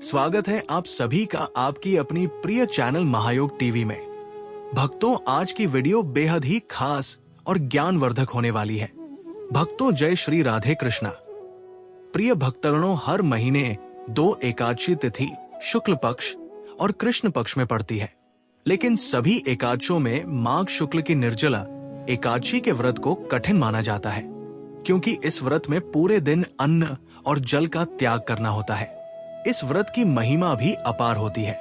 स्वागत है आप सभी का आपकी अपनी प्रिय चैनल महायोग टीवी में। भक्तों, आज की वीडियो बेहद ही खास और ज्ञानवर्धक होने वाली है। भक्तों, जय श्री राधे कृष्णा। प्रिय भक्तगणों, हर महीने 2 एकादशी तिथि शुक्ल पक्ष और कृष्ण पक्ष में पड़ती है, लेकिन सभी एकादशियों में माघ शुक्ल की निर्जला एकादशी के व्रत को कठिन माना जाता है, क्योंकि इस व्रत में पूरे दिन अन्न और जल का त्याग करना होता है। इस व्रत की महिमा भी अपार होती है।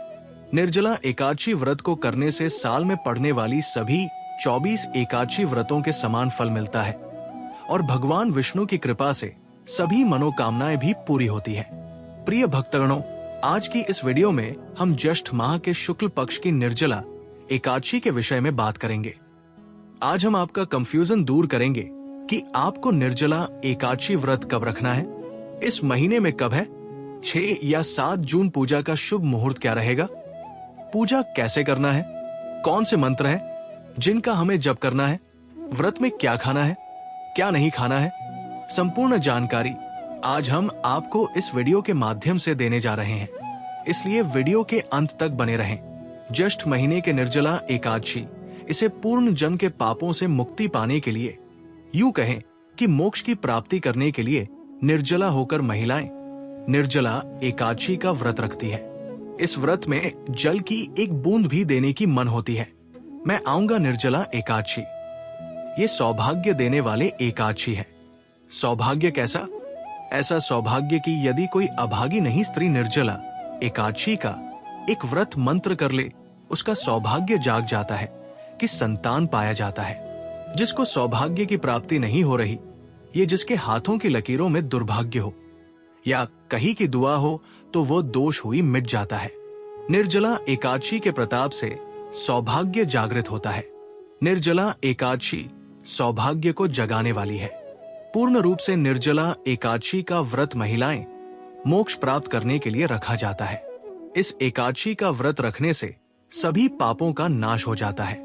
निर्जला एकादशी व्रत को करने से साल में पड़ने वाली सभी 24 एकादशी व्रतों के समान फल मिलता है और भगवान विष्णु की कृपा से सभी मनोकामनाएं भी पूरी होती है। प्रिय भक्तगणों, आज की इस वीडियो में हम ज्येष्ठ माह के शुक्ल पक्ष की निर्जला एकादशी के विषय में बात करेंगे। आज हम आपका कंफ्यूजन दूर करेंगे कि आपको निर्जला एकादशी व्रत कब रखना है, इस महीने में कब है, 6 या 7 जून पूजा का शुभ मुहूर्त क्या रहेगा, पूजा कैसे करना है, कौन से मंत्र हैं जिनका हमें जप करना है, व्रत में क्या खाना है, क्या नहीं खाना है, संपूर्ण जानकारी आज हम आपको इस वीडियो के माध्यम से देने जा रहे हैं। इसलिए वीडियो के अंत तक बने रहें। ज्येष्ठ महीने के निर्जला एकादशी, इसे पूर्ण जन्म के पापों से मुक्ति पाने के लिए, यूं कहें कि मोक्ष की प्राप्ति करने के लिए निर्जला होकर महिलाएं निर्जला एकादशी का व्रत रखती है। इस व्रत में जल की एक बूंद भी देने की मन होती है। मैं आऊंगा निर्जला एकादशी। ये सौभाग्य देने वाले एकादशी है। सौभाग्य कैसा? ऐसा सौभाग्य कि यदि कोई अभागी नहीं स्त्री निर्जला एकादशी का एक व्रत मंत्र कर ले, उसका सौभाग्य जाग जाता है कि संतान पाया जाता है। जिसको सौभाग्य की प्राप्ति नहीं हो रही, ये जिसके हाथों की लकीरों में दुर्भाग्य हो या कहीं की दुआ हो, तो वो दोष हुई मिट जाता है। निर्जला एकादशी के प्रताप से सौभाग्य जागृत होता है। निर्जला एकादशी सौभाग्य को जगाने वाली है। पूर्ण रूप से निर्जला एकादशी का व्रत महिलाएं मोक्ष प्राप्त करने के लिए रखा जाता है। इस एकादशी का व्रत रखने से सभी पापों का नाश हो जाता है।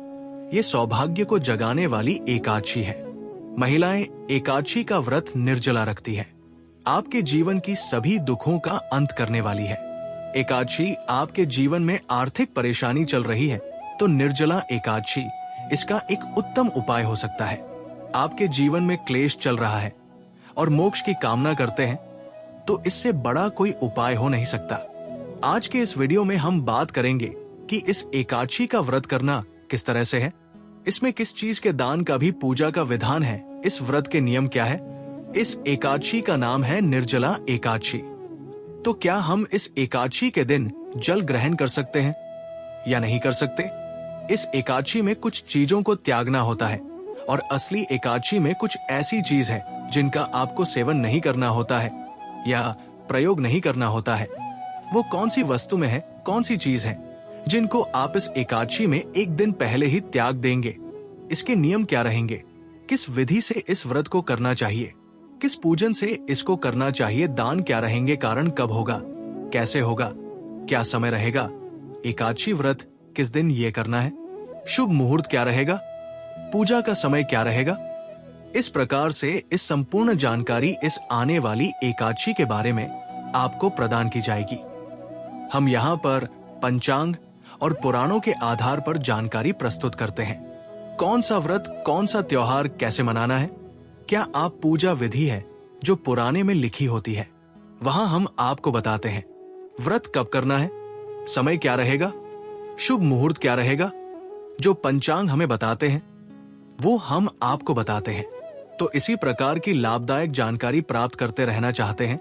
ये सौभाग्य को जगाने वाली एकादशी है। महिलाएं एकादशी का व्रत निर्जला रखती है। आपके जीवन की सभी दुखों का अंत करने वाली है। एकादशी आपके जीवन में आर्थिक परेशानी चल रही है तो निर्जला एकादशी इसका एक उत्तम उपाय हो सकता है। आपके जीवन में क्लेश चल रहा है और मोक्ष की कामना करते हैं तो इससे बड़ा कोई उपाय हो नहीं सकता। आज के इस वीडियो में हम बात करेंगे कि इस एकादशी का व्रत करना किस तरह से है, इसमें किस चीज के दान का भी पूजा का विधान है, इस व्रत के नियम क्या है। इस एकादशी का नाम है निर्जला एकादशी। तो क्या हम इस एकादशी के दिन जल ग्रहण कर सकते हैं या नहीं कर सकते? इस एकादशी में कुछ चीजों को त्यागना होता है और असली एकादशी में कुछ ऐसी चीज है जिनका आपको सेवन नहीं करना होता है या प्रयोग नहीं करना होता है। वो कौन सी वस्तु में है, कौन सी चीज है जिनको आप इस एकादशी में एक दिन पहले ही त्याग देंगे? इसके नियम क्या रहेंगे? किस विधि से इस व्रत को करना चाहिए? किस पूजन से इसको करना चाहिए? दान क्या रहेंगे? कारण कब होगा? कैसे होगा? क्या समय रहेगा? एकादशी व्रत किस दिन ये करना है? शुभ मुहूर्त क्या रहेगा? पूजा का समय क्या रहेगा? इस प्रकार से इस संपूर्ण जानकारी इस आने वाली एकादशी के बारे में आपको प्रदान की जाएगी। हम यहाँ पर पंचांग और पुराणों के आधार पर जानकारी प्रस्तुत करते हैं। कौन सा व्रत, कौन सा त्योहार कैसे मनाना है, क्या आप पूजा विधि है जो पुराने में लिखी होती है, वहां हम आपको बताते हैं। व्रत कब करना है, समय क्या रहेगा, शुभ मुहूर्त क्या रहेगा, जो पंचांग हमें बताते हैं वो हम आपको बताते हैं। तो इसी प्रकार की लाभदायक जानकारी प्राप्त करते रहना चाहते हैं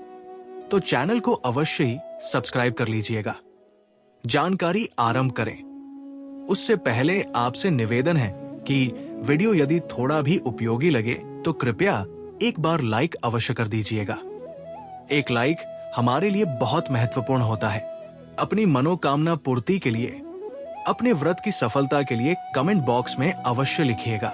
तो चैनल को अवश्य ही सब्सक्राइब कर लीजिएगा। जानकारी आरंभ करें उससे पहले आपसे निवेदन है कि वीडियो यदि थोड़ा भी उपयोगी लगे तो कृपया एक बार लाइक अवश्य कर दीजिएगा। एक लाइक हमारे लिए बहुत महत्वपूर्ण होता है। अपनी मनोकामना पूर्ति के लिए, अपने व्रत की सफलता के लिए कमेंट बॉक्स में अवश्य लिखिएगा।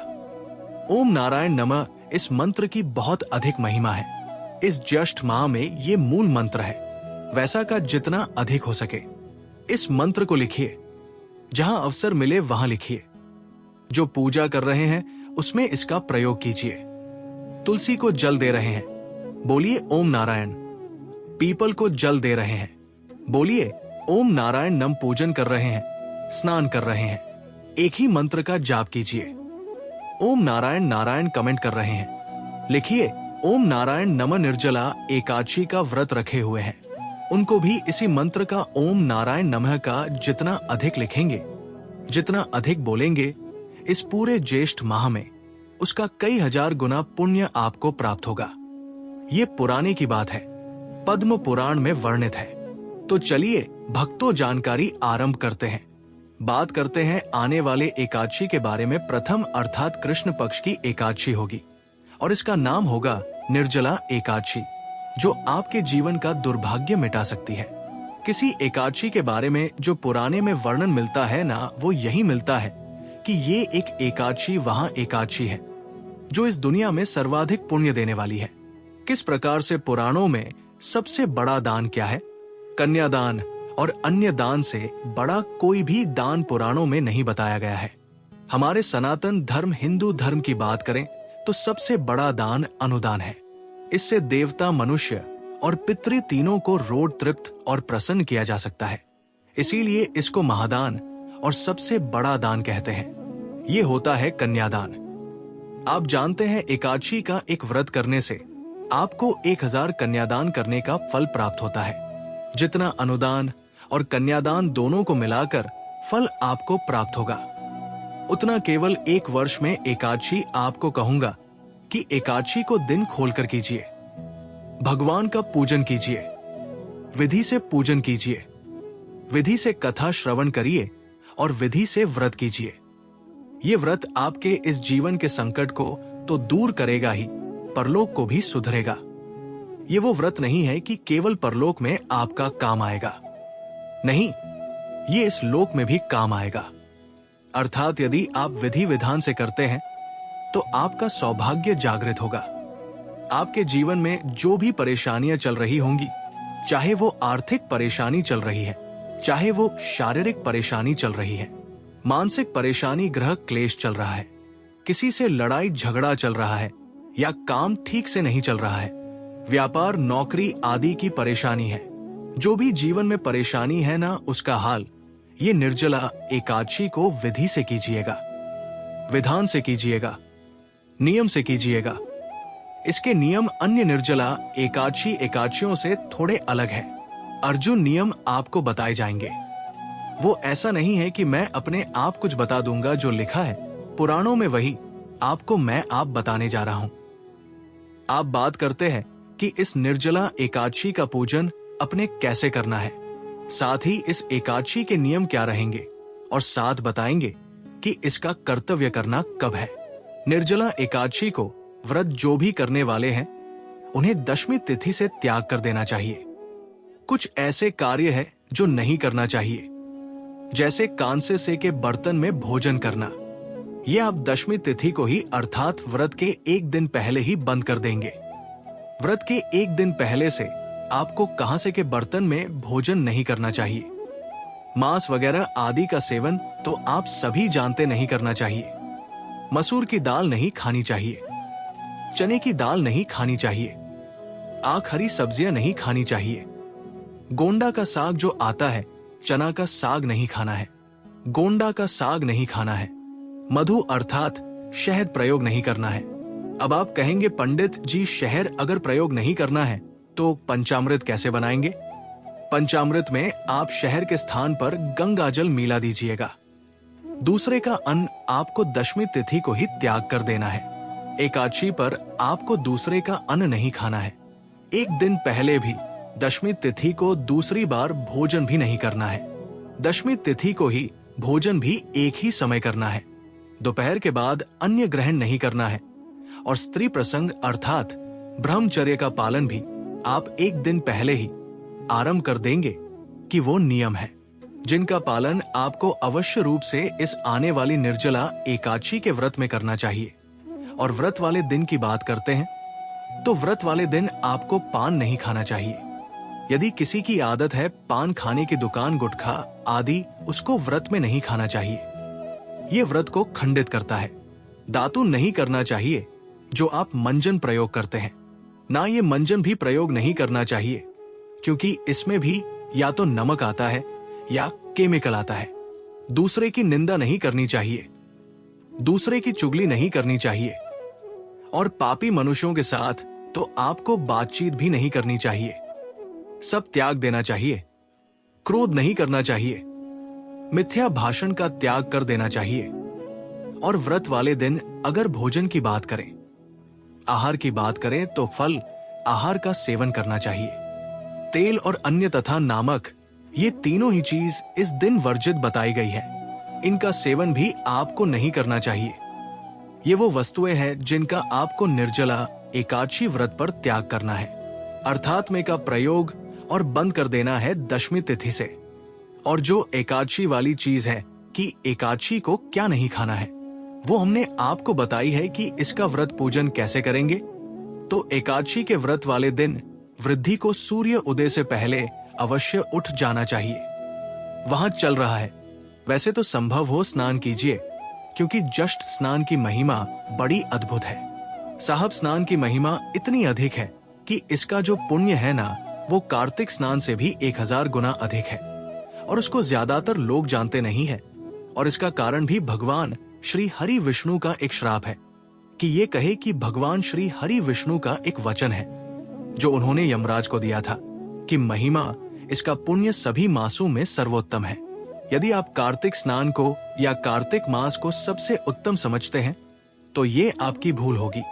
ओम नारायण नमः इस मंत्र की बहुत अधिक महिमा है। इस ज्येष्ठ माह में ये मूल मंत्र है, वैसा का जितना अधिक हो सके इस मंत्र को लिखिए। जहां अवसर मिले वहां लिखिए। जो पूजा कर रहे हैं उसमें इसका प्रयोग कीजिए। तुलसी को जल दे रहे हैं, बोलिए ओम नारायण। पीपल को जल दे रहे हैं, बोलिए, ओम नारायण नम पूजन कर रहे हैं, स्नान कर रहे हैं, एक ही मंत्र का जाप कीजिए। ओम नारायण नारायण कमेंट कर रहे हैं, लिखिए ओम नारायण नमः निर्जला एकादशी का व्रत रखे हुए हैं, उनको भी इसी मंत्र का ओम नारायण नमः का जितना अधिक लिखेंगे, जितना अधिक बोलेंगे, इस पूरे ज्येष्ठ माह में उसका कई हजार गुना पुण्य आपको प्राप्त होगा। ये पुराने की बात है, पद्म पुराण में वर्णित है। तो चलिए भक्तों जानकारी आरंभ करते हैं। बात करते हैं आने वाले एकादशी के बारे में। प्रथम अर्थात कृष्ण पक्ष की एकादशी होगी और इसका नाम होगा निर्जला एकादशी, जो आपके जीवन का दुर्भाग्य मिटा सकती है। किसी एकादशी के बारे में जो पुराने में वर्णन मिलता है ना, वो यही मिलता है कि ये एक एकादशी वहां एकादशी है जो इस दुनिया में सर्वाधिक पुण्य देने वाली है। किस प्रकार से पुराणों में सबसे बड़ा दान क्या है? कन्यादान और अन्य दान से बड़ा कोई भी दान पुराणों में नहीं बताया गया है। हमारे सनातन धर्म हिंदू धर्म की बात करें तो सबसे बड़ा दान अनुदान है। इससे देवता, मनुष्य और पितृ तीनों को रोड तृप्त और प्रसन्न किया जा सकता है। इसीलिए इसको महादान और सबसे बड़ा दान कहते हैं। ये होता है कन्यादान। आप जानते हैं एकादशी का एक व्रत करने से आपको 1000 कन्यादान करने का फल प्राप्त होता है। जितना अनुदान और कन्यादान दोनों को मिलाकर फल आपको प्राप्त होगा, उतना केवल 1 वर्ष में एकादशी आपको कहूंगा कि एकादशी को दिन खोलकर कीजिए, भगवान का पूजन कीजिए, विधि से पूजन कीजिए, विधि से कथा श्रवण करिए और विधि से व्रत कीजिए। ये व्रत आपके इस जीवन के संकट को तो दूर करेगा ही, परलोक को भी सुधरेगा। ये वो व्रत नहीं है कि केवल परलोक में आपका काम आएगा, नहीं, ये इस लोक में भी काम आएगा। अर्थात यदि आप विधि विधान से करते हैं तो आपका सौभाग्य जागृत होगा। आपके जीवन में जो भी परेशानियां चल रही होंगी, चाहे वो आर्थिक परेशानी चल रही है, चाहे वो शारीरिक परेशानी चल रही है, मानसिक परेशानी, ग्रह क्लेश चल रहा है, किसी से लड़ाई झगड़ा चल रहा है या काम ठीक से नहीं चल रहा है, व्यापार, नौकरी आदि की परेशानी है, जो भी जीवन में परेशानी है ना, उसका हाल ये निर्जला एकादशी को विधि से कीजिएगा, विधान से कीजिएगा, नियम से कीजिएगा। इसके नियम अन्य निर्जला एकादशियों से थोड़े अलग हैं। अर्जुन नियम आपको बताए जाएंगे। वो ऐसा नहीं है कि मैं अपने आप कुछ बता दूंगा, जो लिखा है पुराणों में वही आपको मैं आप बताने जा रहा हूं। आप बात करते हैं कि इस निर्जला एकादशी का पूजन अपने कैसे करना है, साथ ही इस एकादशी के नियम क्या रहेंगे और साथ बताएंगे कि इसका कर्तव्य करना कब है। निर्जला एकादशी को व्रत जो भी करने वाले हैं उन्हें दशमी तिथि से त्याग कर देना चाहिए। कुछ ऐसे कार्य है जो नहीं करना चाहिए, जैसे कांसे से के बर्तन में भोजन करना। यह आप दशमी तिथि को ही अर्थात व्रत के 1 दिन पहले ही बंद कर देंगे। व्रत के 1 दिन पहले से आपको कांसे के बर्तन में भोजन नहीं करना चाहिए। मांस वगैरह आदि का सेवन तो आप सभी जानते नहीं करना चाहिए। मसूर की दाल नहीं खानी चाहिए, चने की दाल नहीं खानी चाहिए, आख हरी सब्जियां नहीं खानी चाहिए। गोंडा का साग जो आता है, चना का साग नहीं खाना है, गोंडा का साग नहीं खाना है। मधु अर्थात शहद प्रयोग नहीं करना है। अब आप कहेंगे पंडित जी, शहद अगर प्रयोग नहीं करना है तो पंचामृत कैसे बनाएंगे? पंचामृत में आप शहद के स्थान पर गंगा जल मिला दीजिएगा। दूसरे का अन्न आपको दशमी तिथि को ही त्याग कर देना है। एकादशी पर आपको दूसरे का अन्न नहीं खाना है। 1 दिन पहले भी दशमी तिथि को दूसरी बार भोजन भी नहीं करना है। दशमी तिथि को ही भोजन भी एक ही समय करना है। दोपहर के बाद अन्य ग्रहण नहीं करना है और स्त्री प्रसंग अर्थात ब्रह्मचर्य का पालन भी आप 1 दिन पहले ही आरंभ कर देंगे कि वो नियम है जिनका पालन आपको अवश्य रूप से इस आने वाली निर्जला एकादशी के व्रत में करना चाहिए। और व्रत वाले दिन की बात करते हैं तो व्रत वाले दिन आपको पान नहीं खाना चाहिए। यदि किसी की आदत है पान खाने की दुकान, गुटखा आदि, उसको व्रत में नहीं खाना चाहिए। ये व्रत को खंडित करता है। दातुन नहीं करना चाहिए जो आप मंजन प्रयोग करते हैं, ना ये मंजन भी प्रयोग नहीं करना चाहिए, क्योंकि इसमें भी या तो नमक आता है या केमिकल आता है। दूसरे की निंदा नहीं करनी चाहिए, दूसरे की चुगली नहीं करनी चाहिए, और पापी मनुष्यों के साथ तो आपको बातचीत भी नहीं करनी चाहिए। सब त्याग देना चाहिए, क्रोध नहीं करना चाहिए, मिथ्या भाषण का त्याग कर देना चाहिए। और व्रत वाले दिन अगर भोजन की बात करें, आहार की बात करें, तो फल आहार का सेवन करना चाहिए। तेल और अन्य तथा नामक, ये तीनों ही चीज इस दिन वर्जित बताई गई है। इनका सेवन भी आपको नहीं करना चाहिए। ये वो वस्तुएं हैं जिनका आपको निर्जला एकादशी व्रत पर त्याग करना है, अर्थात में का प्रयोग और बंद कर देना है दशमी तिथि से। और जो एकादशी वाली चीज है कि एकादशी को क्या नहीं खाना है, वो हमने आपको बताई है कि इसका व्रत पूजन कैसे करेंगे। तो एकादशी के व्रत वाले दिन वृद्धि को सूर्य उदय से पहले अवश्य उठ जाना चाहिए। वहां चल रहा है, वैसे तो संभव हो स्नान कीजिए, क्योंकि जस्ट स्नान की महिमा बड़ी अद्भुत है। साहब स्नान की महिमा इतनी अधिक है कि इसका जो पुण्य है ना, वो कार्तिक स्नान से भी 1000 गुना अधिक है, और उसको ज्यादातर लोग जानते नहीं है। और इसका कारण भी भगवान श्री हरि विष्णु का एक श्राप है कि ये कहे कि भगवान श्री हरि विष्णु का एक वचन है जो उन्होंने यमराज को दिया था कि महिमा, इसका पुण्य सभी मासों में सर्वोत्तम है। यदि आप कार्तिक स्नान को या कार्तिक मास को सबसे उत्तम समझते हैं तो ये आपकी भूल होगी।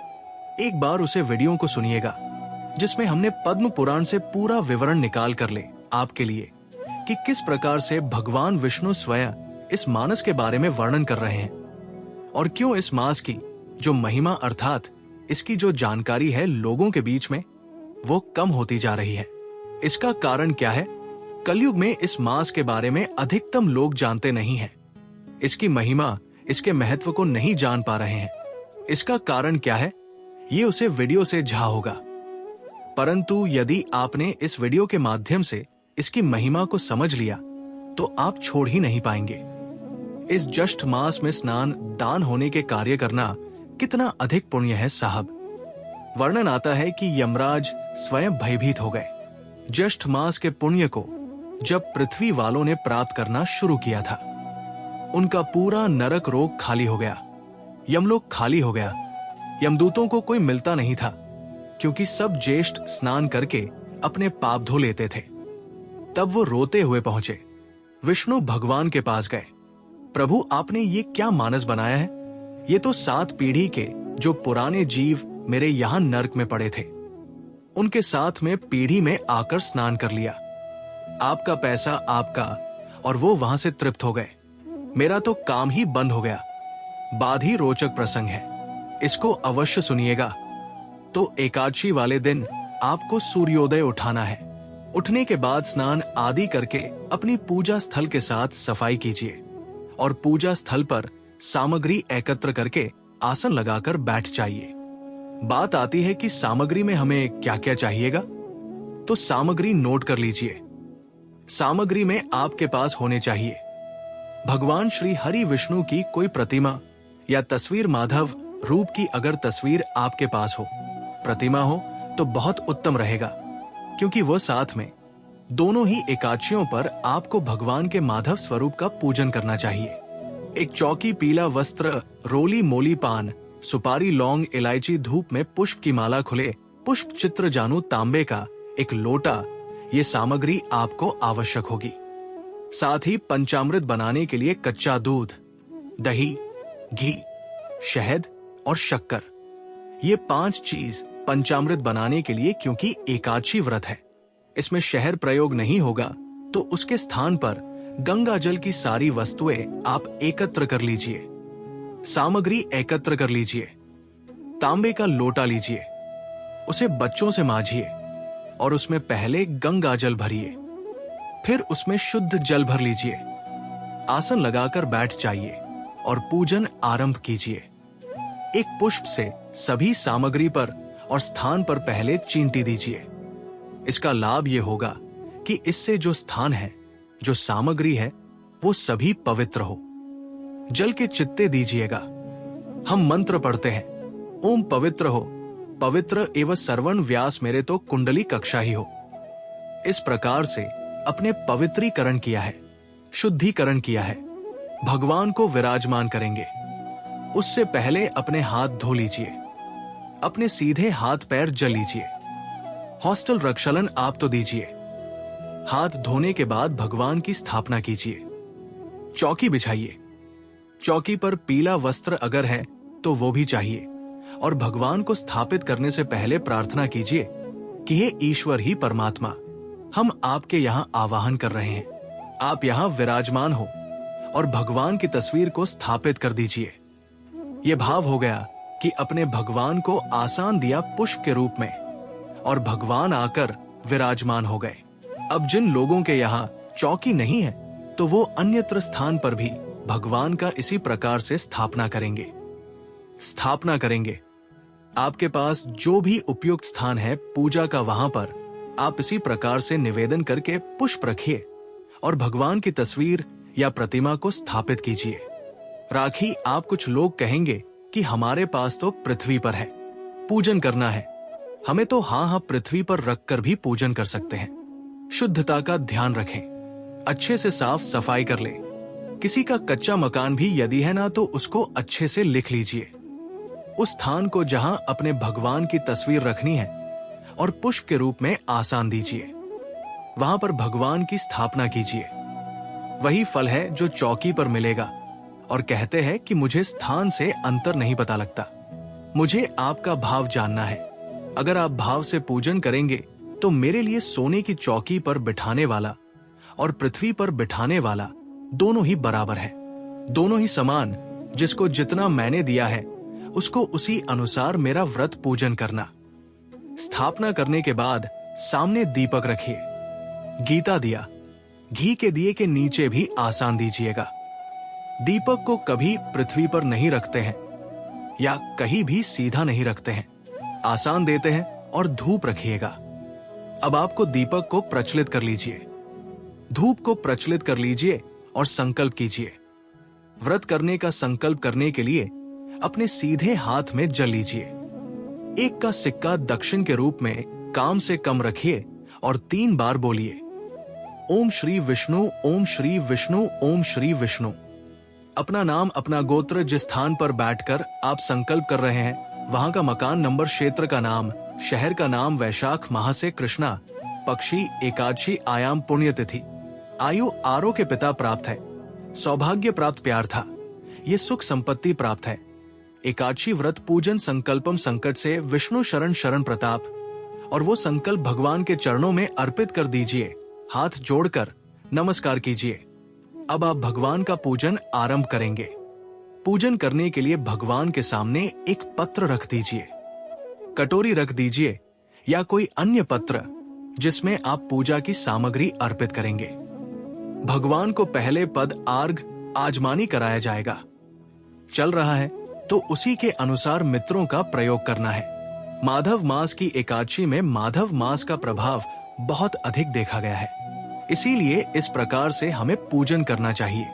एक बार उसे वीडियो को सुनिएगा जिसमें हमने पद्म पुराण से पूरा विवरण निकाल कर ले आपके लिए कि किस प्रकार से भगवान विष्णु स्वयं इस मानस के बारे में वर्णन कर रहे हैं, और क्यों इस मास की जो महिमा अर्थात इसकी जो जानकारी है लोगों के बीच में वो कम होती जा रही है। इसका कारण क्या है? कलयुग में इस मास के बारे में अधिकतम लोग जानते नहीं हैं। इसकी महिमा, इसके महत्व को नहीं जान पा रहे हैं। इसका कारण क्या है? ये उसे वीडियो से झा होगा। परंतु यदि आपने इस वीडियो के माध्यम से इसकी महिमा को समझ लिया तो आप छोड़ ही नहीं पाएंगे। इस ज्येष्ठ मास में स्नान दान होने के कार्य करना कितना अधिक पुण्य है साहब। वर्णन आता है कि यमराज स्वयं भयभीत हो गए ज्येष्ठ मास के पुण्य को जब पृथ्वी वालों ने प्राप्त करना शुरू किया था। उनका पूरा नरक रोग खाली हो गया, यमलोक खाली हो गया, यमदूतों को कोई मिलता नहीं था, क्योंकि सब ज्येष्ठ स्नान करके अपने पाप धो लेते थे। तब वो रोते हुए पहुंचे, विष्णु भगवान के पास गए। प्रभु, आपने ये क्या मानस बनाया है? ये तो 7 पीढ़ी के जो पुराने जीव मेरे यहाँ नर्क में पड़े थे, उनके साथ में पीढ़ी में आकर स्नान कर लिया। आपका पैसा आपका, और वो वहां से तृप्त हो गए। मेरा तो काम ही बंद हो गया। बाद ही रोचक प्रसंग है, इसको अवश्य सुनिएगा। तो एकादशी वाले दिन आपको सूर्योदय उठाना है। उठने के बाद स्नान आदि करके अपनी पूजा स्थल के साथ सफाई कीजिए और पूजा स्थल पर सामग्री एकत्र करके आसन लगाकर बैठ जाइए। बात आती है कि सामग्री में हमें क्या क्या चाहिएगा, तो सामग्री नोट कर लीजिए। सामग्री में आपके पास होने चाहिए भगवान श्री हरि विष्णु की कोई प्रतिमा या तस्वीर, माधव रूप की अगर तस्वीर आपके पास हो, प्रतिमा हो तो बहुत उत्तम रहेगा, क्योंकि वो साथ में दोनों ही एकादशियों पर आपको भगवान के माधव स्वरूप का पूजन करना चाहिए। एक चौकी, पीला वस्त्र, रोली मोली पान, सुपारी, लौंग, इलायची, धूप में पुष्प की माला खुले, पुष्प चित्र जानू तांबे का एक लोटा, ये सामग्री आपको आवश्यक होगी। साथ ही पंचामृत बनाने के लिए कच्चा दूध, दही, घी, शहद और शक्कर, ये 5 चीज पंचामृत बनाने के लिए, क्योंकि एकादशी व्रत है, इसमें शहद प्रयोग नहीं होगा, तो उसके स्थान पर गंगा जल की सारी वस्तुएं आप एकत्र कर लीजिए। सामग्री एकत्र कर लीजिए। तांबे का लोटा लीजिए, उसे बच्चों से मांझिए और उसमें पहले गंगा जल भरिए, फिर उसमें शुद्ध जल भर लीजिए। आसन लगाकर बैठ जाइए और पूजन आरंभ कीजिए। एक पुष्प से सभी सामग्री पर और स्थान पर पहले चींटी दीजिए। इसका लाभ यह होगा कि इससे जो स्थान है, जो सामग्री है, वो सभी पवित्र हो। जल के चित्ते दीजिएगा। हम मंत्र पढ़ते हैं, ओम पवित्र हो, पवित्र एवं सर्वण व्यास मेरे तो कुंडली कक्षा ही हो। इस प्रकार से अपने पवित्रीकरण किया है, शुद्धिकरण किया है, भगवान को विराजमान करेंगे। उससे पहले अपने हाथ धो लीजिए, अपने सीधे हाथ पैर जल लीजिए, हॉस्टल रक्षलन आप तो दीजिए। हाथ धोने के बाद भगवान की स्थापना कीजिए, चौकी बिछाइए। चौकी पर पीला वस्त्र अगर है तो वो भी चाहिए, और भगवान को स्थापित करने से पहले प्रार्थना कीजिए कि हे ईश्वर ही परमात्मा, हम आपके यहाँ आवाहन कर रहे हैं, आप यहाँ विराजमान हो, और भगवान की तस्वीर को स्थापित कर दीजिए। ये भाव हो गया कि अपने भगवान को आसान दिया पुष्प के रूप में, और भगवान आकर विराजमान हो गए। अब जिन लोगों के यहाँ चौकी नहीं है तो वो अन्यत्र स्थान पर भी भगवान का इसी प्रकार से स्थापना करेंगे। आपके पास जो भी उपयुक्त स्थान है पूजा का, वहां पर आप इसी प्रकार से निवेदन करके पुष्प रखिए और भगवान की तस्वीर या प्रतिमा को स्थापित कीजिए। राखी, आप कुछ लोग कहेंगे कि हमारे पास तो पृथ्वी पर है, पूजन करना है हमें, तो हाँ, पृथ्वी पर रखकर भी पूजन कर सकते हैं। शुद्धता का ध्यान रखें, अच्छे से साफ सफाई कर ले। किसी का कच्चा मकान भी यदि है ना तो उसको अच्छे से लिख लीजिए। उस स्थान को जहां अपने भगवान की तस्वीर रखनी है और पुष्प के रूप में आसन दीजिए, वहां पर भगवान की स्थापना कीजिए। वही फल है जो चौकी पर मिलेगा। और कहते हैं कि मुझे स्थान से अंतर नहीं पता लगता, मुझे आपका भाव जानना है। अगर आप भाव से पूजन करेंगे तो मेरे लिए सोने की चौकी पर बिठाने वाला और पृथ्वी पर बिठाने वाला दोनों ही बराबर है, दोनों ही समान। जिसको जितना मैंने दिया है उसको उसी अनुसार मेरा व्रत पूजन करना। स्थापना करने के बाद सामने दीपक रखिए, गीता दिया, घी के दिए के नीचे भी आसन दीजिएगा। दीपक को कभी पृथ्वी पर नहीं रखते हैं या कहीं भी सीधा नहीं रखते हैं, आसन देते हैं और धूप रखिएगा। अब आपको दीपक को प्रज्वलित कर लीजिए, धूप को प्रज्वलित कर लीजिए और संकल्प कीजिए। व्रत करने का संकल्प करने के लिए अपने सीधे हाथ में जल लीजिए। एक का सिक्का दक्षिण के रूप में काम से कम रखिए और 3 बार बोलिए, ओम श्री विष्णु, ओम श्री विष्णु, ओम श्री विष्णु। अपना नाम, अपना गोत्र, जिस स्थान पर बैठकर आप संकल्प कर रहे हैं वहां का मकान नंबर, क्षेत्र का नाम, शहर का नाम, वैशाख माह से कृष्णा पक्षी, एकादशी, आयाम, पुण्यतिथि, आयु, आरो के पिता प्राप्त है, सौभाग्य प्राप्त, प्यार था, ये सुख संपत्ति प्राप्त है। एकादशी व्रत पूजन संकल्पम संकट से विष्णु शरण शरण प्रताप, और वो संकल्प भगवान के चरणों में अर्पित कर दीजिए। हाथ जोड़कर नमस्कार कीजिए। अब आप भगवान का पूजन आरंभ करेंगे। पूजन करने के लिए भगवान के सामने एक पत्र रख दीजिए, कटोरी रख दीजिए या कोई अन्य पत्र जिसमें आप पूजा की सामग्री अर्पित करेंगे। भगवान को पहले पद आर्घ आजमानी कराया जाएगा। चल रहा है तो उसी के अनुसार मित्रों का प्रयोग करना है। माधव मास की एकादशी में माधव मास का प्रभाव बहुत अधिक देखा गया है, इसीलिए इस प्रकार से हमें पूजन करना चाहिए।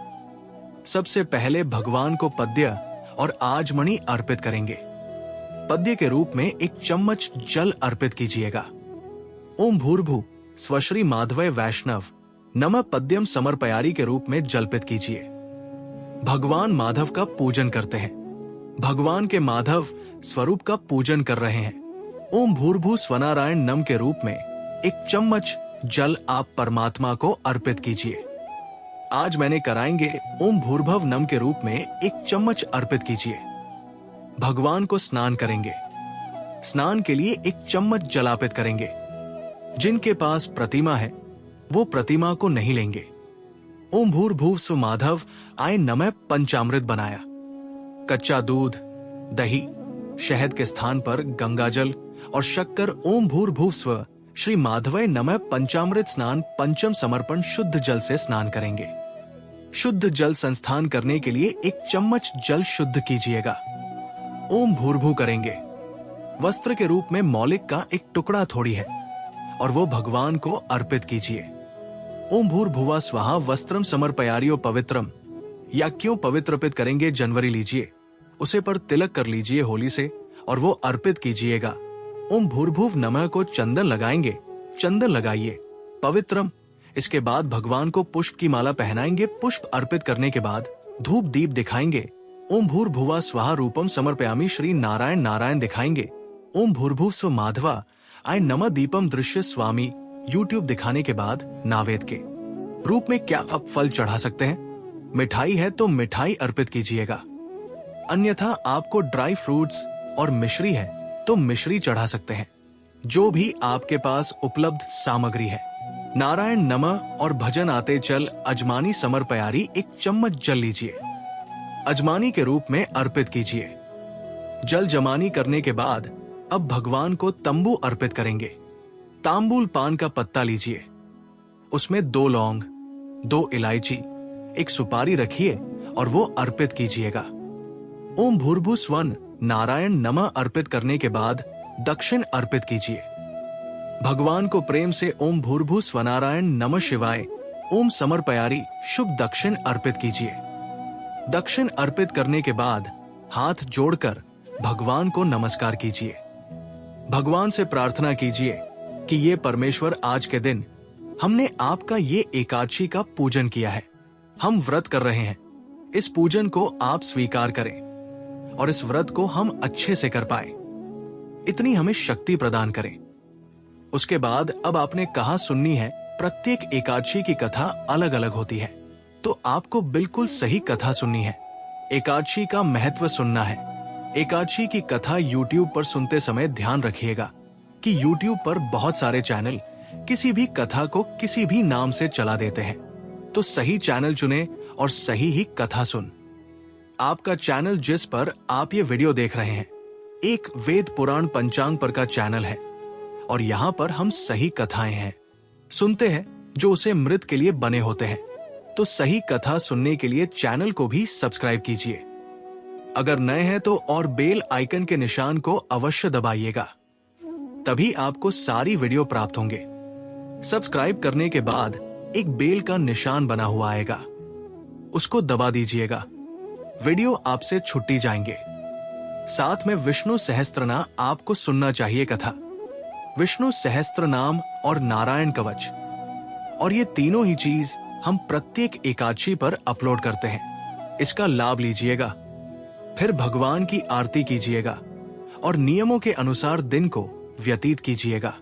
सबसे पहले भगवान को पद्य और आजमनी अर्पित करेंगे। पद्य के रूप में 1 चम्मच जल अर्पित कीजिएगा। ओम भूर्भुव स्वश्री माधवय वैष्णव नमः पद्यम समर्पयारी के रूप में जल्पित कीजिए। भगवान माधव का पूजन करते हैं, भगवान के माधव स्वरूप का पूजन कर रहे हैं। ओम भूर्भुव स्वनारायण नम के रूप में 1 चम्मच जल आप परमात्मा को अर्पित कीजिए। आज मैंने कराएंगे ओम भूर्भुव नम के रूप में 1 चम्मच अर्पित कीजिए। भगवान को स्नान करेंगे। स्नान के लिए 1 चम्मच जल अर्पित करेंगे। जिनके पास प्रतिमा है वो प्रतिमा को नहीं लेंगे। ओम भूर्भुव स्व माधव आय नमः पंचामृत बनाया। कच्चा दूध, दही, शहद के स्थान पर गंगाजल और शक्कर। ओम भूर्भुव स्व श्री माधवय नमः पंचामृत स्नान, पंचम समर्पण शुद्ध जल से स्नान करेंगे। शुद्ध जल संस्थान करने के लिए 1 चम्मच जल शुद्ध कीजिएगा। ओम भूर्भुव करेंगे। वस्त्र के रूप में मौलिक का 1 टुकड़ा थोड़ी है और वो भगवान को अर्पित कीजिए। ओम भूर्भुवा स्वाहा वस्त्रम समर्पयारियो पवित्रम, या क्यों पवित्र अर्पित करेंगे, जनवरी लीजिए, उसे पर तिलक कर लीजिए होली से और वो अर्पित कीजिएगा। ओम भूर्भुव नमः को चंदन लगाएंगे, चंदन लगाइए। पवित्रम इसके बाद भगवान को पुष्प की माला पहनाएंगे। पुष्प अर्पित करने के बाद धूप दीप दिखाएंगे। ओम भूर्भुवः स्वः रूपम समर्पयामि श्री नारायण नारायण दिखाएंगे। ओम भूर्भुव स्व माधवा आय नमः दीपम दृश्य स्वामी यूट्यूब दिखाने के बाद नावेद के रूप में क्या आप फल चढ़ा सकते हैं? मिठाई है तो मिठाई अर्पित कीजिएगा, अन्यथा आपको ड्राई फ्रूट्स और मिश्री है तो मिश्री चढ़ा सकते हैं। जो भी आपके पास उपलब्ध सामग्री है। नारायण नमः और भजन आते चल अजमानी समर्पयारी 1 चम्मच जल लीजिए, अजमानी के रूप में अर्पित कीजिए। जल जमानी करने के बाद अब भगवान को तंबू अर्पित करेंगे। तांबूल पान का पत्ता लीजिए, उसमें 2 लौंग, 2 इलायची, 1 सुपारी रखिए और वो अर्पित कीजिएगा। ओम भूर्भुवः स्वः नारायण नमः अर्पित करने के बाद दक्षिण अर्पित कीजिए। भगवान को प्रेम से ओम भूर्भुवः स्वः नारायण नमः शिवाय ओम समर्पयारी शुभ दक्षिण अर्पित कीजिए। दक्षिण अर्पित करने के बाद हाथ जोड़कर भगवान को नमस्कार कीजिए। भगवान से प्रार्थना कीजिए कि ये परमेश्वर, आज के दिन हमने आपका ये एकादशी का पूजन किया है, हम व्रत कर रहे हैं, इस पूजन को आप स्वीकार करें और इस व्रत को हम अच्छे से कर पाए, इतनी हमें शक्ति प्रदान करें। उसके बाद अब आपने कहा सुननी है, प्रत्येक एकादशी की कथा अलग अलग होती है, तो आपको बिल्कुल सही कथा सुननी है। एकादशी का महत्व सुनना है। एकादशी की कथा YouTube पर सुनते समय ध्यान रखिएगा कि YouTube पर बहुत सारे चैनल किसी भी कथा को किसी भी नाम से चला देते हैं, तो सही चैनल चुने और सही ही कथा सुन। आपका चैनल जिस पर आप ये वीडियो देख रहे हैं एक वेद पुराण पंचांग पर का चैनल है और यहाँ पर हम सही कथाएं हैं सुनते हैं जो उसे मृत के लिए बने होते हैं। तो सही कथा सुनने के लिए चैनल को भी सब्सक्राइब कीजिए। अगर नए हैं तो और बेल आइकन के निशान को अवश्य दबाइएगा, तभी आपको सारी वीडियो प्राप्त होंगे। सब्सक्राइब करने के बाद एक बेल का निशान बना हुआ आएगा, उसको दबा दीजिएगा, वीडियो आपसे छुट्टी जाएंगे। साथ में विष्णु सहस्त्रनाम आपको सुनना चाहिए कथा, विष्णु सहस्त्रनाम और नारायण कवच, और ये तीनों ही चीज हम प्रत्येक एकादशी पर अपलोड करते हैं। इसका लाभ लीजिएगा, फिर भगवान की आरती कीजिएगा और नियमों के अनुसार दिन को व्यतीत कीजिएगा।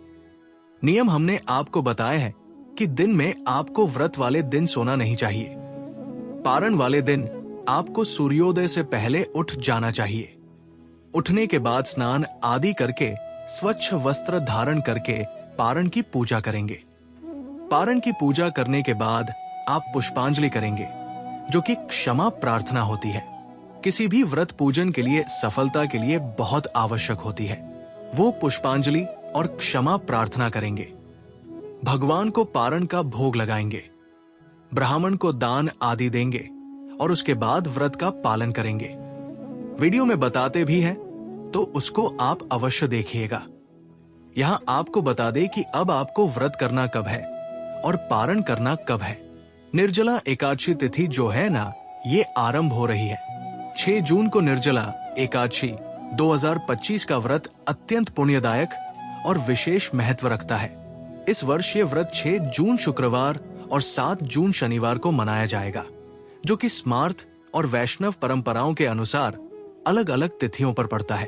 नियम हमने आपको बताए हैं कि दिन में आपको व्रत वाले दिन सोना नहीं चाहिए। पारण वाले दिन आपको सूर्योदय से पहले उठ जाना चाहिए। उठने के बाद स्नान आदि करके स्वच्छ वस्त्र धारण करके पारण की पूजा करेंगे। पारण की पूजा करने के बाद आप पुष्पांजलि करेंगे, जो कि क्षमा प्रार्थना होती है। किसी भी व्रत पूजन के लिए सफलता के लिए बहुत आवश्यक होती है। वो पुष्पांजलि और क्षमा प्रार्थना करेंगे। भगवान को पारण का भोग लगाएंगे, ब्राह्मण को दान आदि देंगे और उसके बाद व्रत का पालन करेंगे। वीडियो में बताते भी हैं तो उसको आप अवश्य देखिएगा। यहाँ आपको बता दे कि अब आपको व्रत करना कब है और पारण करना कब है। निर्जला एकादशी तिथि जो है ना, ये आरंभ हो रही है। 6 जून को निर्जला एकादशी 2025 का व्रत अत्यंत पुण्यदायक और विशेष महत्व रखता है। इस वर्ष ये व्रत 6 जून शुक्रवार और 7 जून शनिवार को मनाया जाएगा, जो कि स्मार्त और वैष्णव परंपराओं के अनुसार अलग अलग तिथियों पर पड़ता है।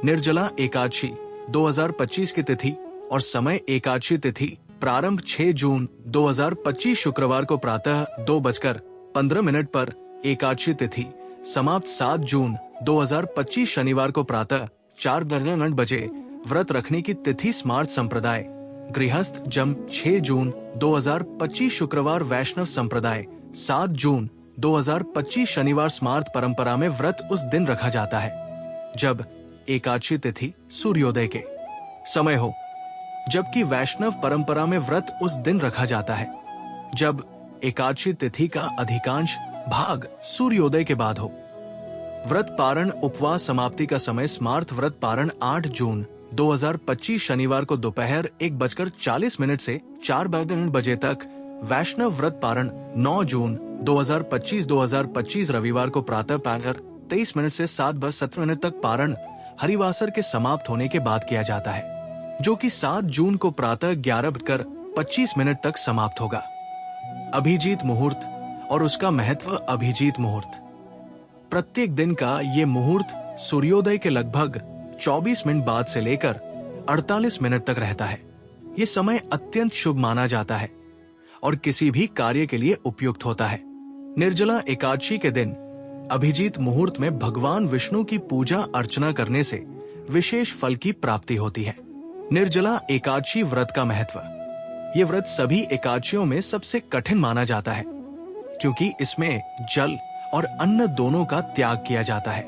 निर्जला एकादशी 2025 की तिथि और समय एकादशी तिथि प्रारंभ 6 जून 2025 शुक्रवार को प्रातः 2:15 पर एकादशी तिथि, समाप्त 7 जून 2025 शनिवार को प्रातः 4 बजे। व्रत रखने की तिथि स्मार्त संप्रदाय गृहस्थ जम 6 जून 2025 शुक्रवार, वैष्णव संप्रदाय 7 जून 2025 शनिवार। स्मार्त परंपरा में व्रत उस दिन रखा जाता है जब एकादशी तिथि सूर्योदय के समय हो, जबकि वैष्णव परंपरा में व्रत उस दिन रखा जाता है जब एकादशी तिथि का अधिकांश भाग सूर्योदय के बाद हो। व्रत पारण उपवास समाप्ति का समय स्मार्त व्रत पारण 8 जून 2025 शनिवार को दोपहर 1:40 से 4 बजे तक। वैष्णव व्रत पारण 9 जून 2025 रविवार को प्रातः 5:23 से 7:17 तक पारण हरिवासर के समाप्त होने के बाद किया जाता है, जो कि 7 जून को प्रातः 11:25 तक समाप्त होगा। अभिजीत मुहूर्त और उसका महत्व। अभिजीत मुहूर्त प्रत्येक दिन का ये मुहूर्त सूर्योदय के लगभग 24 मिनट बाद से लेकर 48 मिनट तक रहता है। ये समय अत्यंत शुभ माना जाता है और किसी भी कार्य के लिए उपयुक्त होता है। निर्जला एकादशी के दिन अभिजीत मुहूर्त में भगवान विष्णु की पूजा अर्चना करने से विशेष फल की प्राप्ति होती है। निर्जला एकादशी व्रत का महत्व। ये व्रत सभी एकादशियों में सबसे कठिन माना जाता है क्योंकि इसमें जल और अन्न दोनों का त्याग किया जाता है।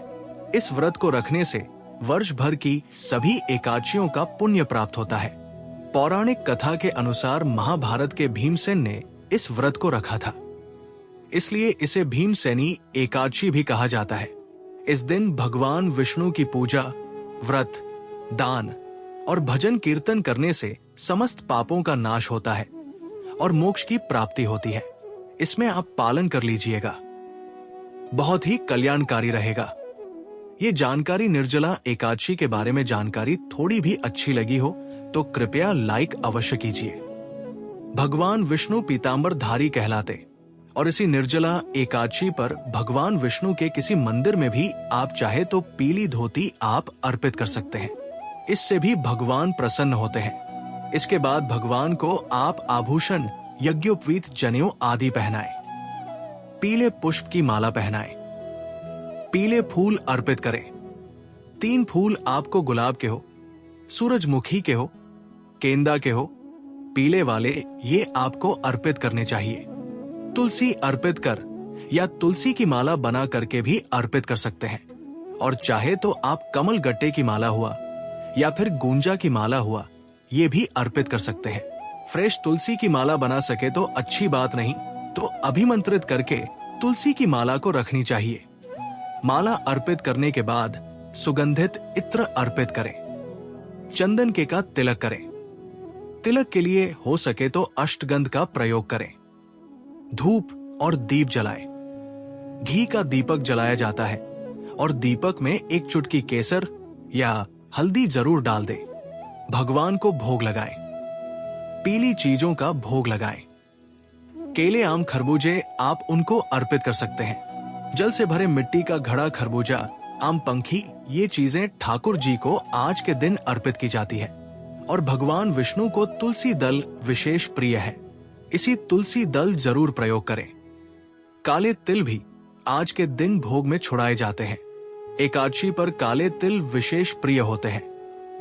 इस व्रत को रखने से वर्ष भर की सभी एकादशियों का पुण्य प्राप्त होता है। पौराणिक कथा के अनुसार महाभारत के भीमसेन ने इस व्रत को रखा था, इसलिए इसे भीमसेनी एकादशी भी कहा जाता है। इस दिन भगवान विष्णु की पूजा, व्रत, दान और भजन कीर्तन करने से समस्त पापों का नाश होता है और मोक्ष की प्राप्ति होती है। इसमें आप पालन कर लीजिएगा, बहुत ही कल्याणकारी रहेगा। ये जानकारी निर्जला एकादशी के बारे में जानकारी थोड़ी भी अच्छी लगी हो तो कृपया लाइक अवश्य कीजिए। भगवान विष्णु पीतांबरधारी कहलाते और इसी निर्जला एकादशी पर भगवान विष्णु के किसी मंदिर में भी आप चाहे तो पीली धोती आप अर्पित कर सकते हैं। इससे भी भगवान प्रसन्न होते हैं। इसके बाद भगवान को आप आभूषण, यज्ञोपवीत, जनेऊ आदि पहनाएं। पीले पुष्प की माला पहनाएं। पीले फूल अर्पित करें। 3 फूल आपको गुलाब के हो, सूरजमुखी के हो, गेंदा के हो, पीले वाले ये आपको अर्पित करने चाहिए। तुलसी अर्पित कर या तुलसी की माला बना करके भी अर्पित कर सकते हैं और चाहे तो आप कमल गट्टे की माला हुआ या फिर गुंजा की माला हुआ ये भी अर्पित कर सकते हैं। फ्रेश तुलसी की माला बना सके तो अच्छी बात, नहीं तो अभिमंत्रित करके तुलसी की माला को रखनी चाहिए। माला अर्पित करने के बाद सुगंधित इत्र अर्पित करें। चंदन के का तिलक करें। तिलक के लिए हो सके तो अष्टगंध का प्रयोग करें। धूप और दीप जलाएं। घी का दीपक जलाया जाता है और दीपक में 1 चुटकी केसर या हल्दी जरूर डाल दें। भगवान को भोग लगाएं। पीली चीजों का भोग लगाएं। केले, आम, खरबूजे आप उनको अर्पित कर सकते हैं। जल से भरे मिट्टी का घड़ा, खरबूजा, आम पंखी ये चीजें ठाकुर जी को आज के दिन अर्पित की जाती है और भगवान विष्णु को तुलसी दल विशेष प्रिय है। इसी तुलसी दल जरूर प्रयोग करें। काले तिल भी आज के दिन भोग में छुड़ाए जाते हैं। एकादशी पर काले तिल विशेष प्रिय होते हैं।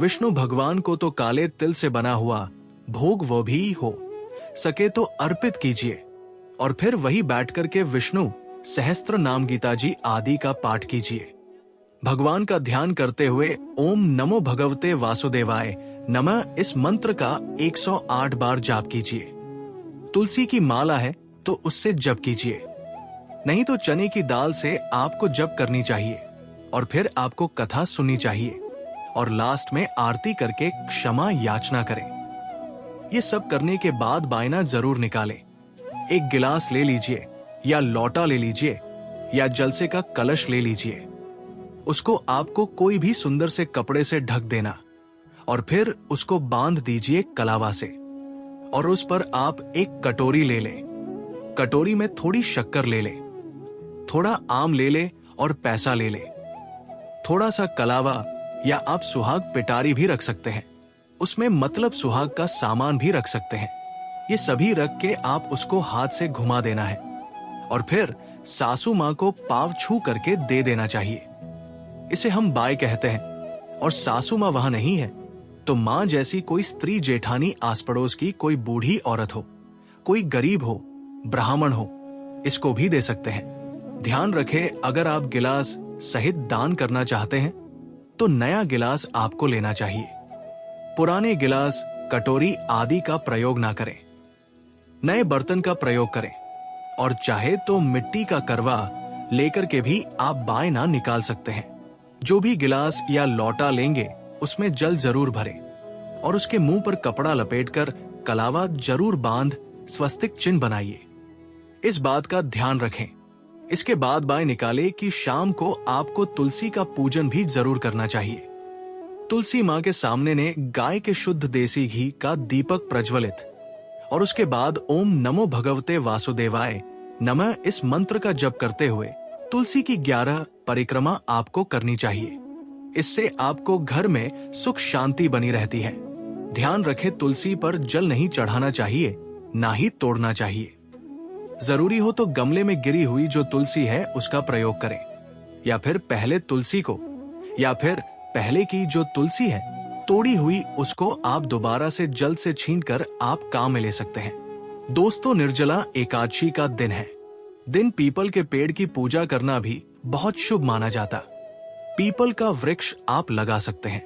विष्णु भगवान को तो काले तिल से बना हुआ भोग वो भी हो सके तो अर्पित कीजिए और फिर वही बैठ करके विष्णु सहस्त्र नाम गीता जी आदि का पाठ कीजिए। भगवान का ध्यान करते हुए ओम नमो भगवते वासुदेवाय नमः इस मंत्र का 108 बार जाप कीजिए। तुलसी की माला है तो उससे जप कीजिए, नहीं तो चने की दाल से आपको जप करनी चाहिए और फिर आपको कथा सुननी चाहिए और लास्ट में आरती करके क्षमा याचना करें। ये सब करने के बाद बायना जरूर निकालें। एक गिलास ले लीजिए या लोटा ले लीजिए या जल से का कलश ले लीजिए। उसको आपको कोई भी सुंदर से कपड़े से ढक देना और फिर उसको बांध दीजिए कलावा से और उस पर आप एक कटोरी ले लें। कटोरी में थोड़ी शक्कर ले लें, थोड़ा आम ले लें और पैसा ले लें। थोड़ा सा कलावा या आप सुहाग पिटारी भी रख सकते हैं। उसमें मतलब सुहाग का सामान भी रख सकते हैं। ये सभी रख के आप उसको हाथ से घुमा देना है और फिर सासू माँ को पाव छू करके दे देना चाहिए। इसे हम बाय कहते हैं और सासू माँ वहां नहीं है तो माँ जैसी कोई स्त्री, जेठानी, आस पड़ोस की कोई बूढ़ी औरत हो, कोई गरीब हो, ब्राह्मण हो, इसको भी दे सकते हैं। ध्यान रखें, अगर आप गिलास सहित दान करना चाहते हैं तो नया गिलास आपको लेना चाहिए। पुराने गिलास, कटोरी आदि का प्रयोग ना करें। नए बर्तन का प्रयोग करें और चाहे तो मिट्टी का करवा लेकर के भी आप बाय ना निकाल सकते हैं। जो भी गिलास या लोटा लेंगे उसमें जल जरूर भरें और उसके मुंह पर कपड़ा लपेटकर कलावा जरूर बांध स्वस्तिक चिन्ह बनाइए। इस बात का ध्यान रखें। इसके बाद बाय निकाले कि शाम को आपको तुलसी का पूजन भी जरूर करना चाहिए। तुलसी माँ के सामने ने गाय के शुद्ध देसी घी का दीपक प्रज्वलित और उसके बाद ओम नमो भगवते वासुदेवाय नमः इस मंत्र का जप करते हुए तुलसी की 11 परिक्रमा आपको करनी चाहिए। इससे आपको घर में सुख शांति बनी रहती है। ध्यान रखें, तुलसी पर जल नहीं चढ़ाना चाहिए, ना ही तोड़ना चाहिए। जरूरी हो तो गमले में गिरी हुई जो तुलसी है उसका प्रयोग करें, या फिर पहले की जो तुलसी है तोड़ी हुई उसको आप दोबारा से जल से छीनकर आप काम में ले सकते हैं। दोस्तों, निर्जला एकादशी का दिन है। दिन पीपल के पेड़ की पूजा करना भी बहुत शुभ माना जाता। पीपल का वृक्ष आप लगा सकते हैं।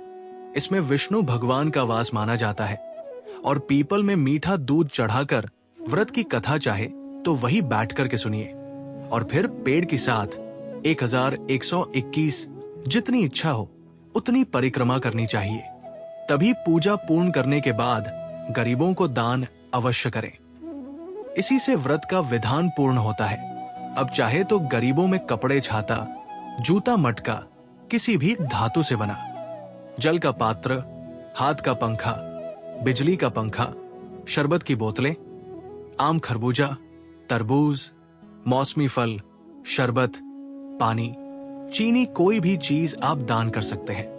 इसमें विष्णु भगवान का वास माना जाता है और पीपल में मीठा दूध चढ़ाकर व्रत की कथा चाहे तो वही बैठ कर के सुनिए और फिर पेड़ के साथ 1121 जितनी इच्छा हो उतनी परिक्रमा करनी चाहिए। तभी पूजा पूर्ण करने के बाद गरीबों को दान अवश्य करें। इसी से व्रत का विधान पूर्ण होता है। अब चाहे तो गरीबों में कपड़े, छाता, जूता, मटका किसी भी धातु से बना, जल का पात्र, हाथ का पंखा, बिजली का पंखा, शरबत की बोतलें, आम, खरबूजा, तरबूज, मौसमी फल, शरबत, पानी, चीनी, कोई भी चीज आप दान कर सकते हैं।